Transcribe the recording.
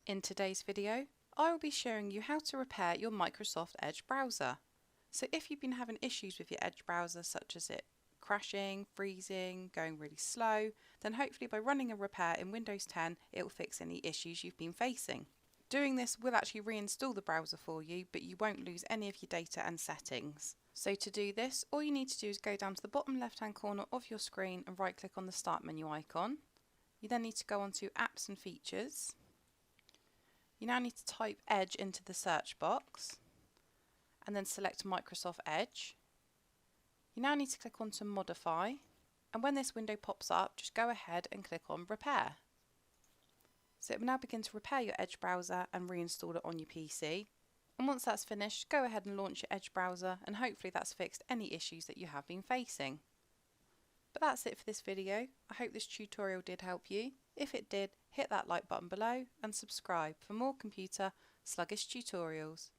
In today's video, I will be showing you how to repair your Microsoft Edge browser. So if you've been having issues with your Edge browser, such as it crashing, freezing, going really slow, then hopefully by running a repair in Windows 10, it will fix any issues you've been facing. Doing this will actually reinstall the browser for you, but you won't lose any of your data and settings. So to do this, all you need to do is go down to the bottom left-hand corner of your screen and right-click on the Start menu icon. You then need to go onto Apps and Features. You now need to type Edge into the search box and then select Microsoft Edge. You now need to click onto Modify, and when this window pops up, just go ahead and click on Repair. So it will now begin to repair your Edge browser and reinstall it on your PC. And once that's finished, go ahead and launch your Edge browser, and hopefully that's fixed any issues that you have been facing. But that's it for this video. I hope this tutorial did help you. If it did, hit that like button below and subscribe for more computer sluggish tutorials.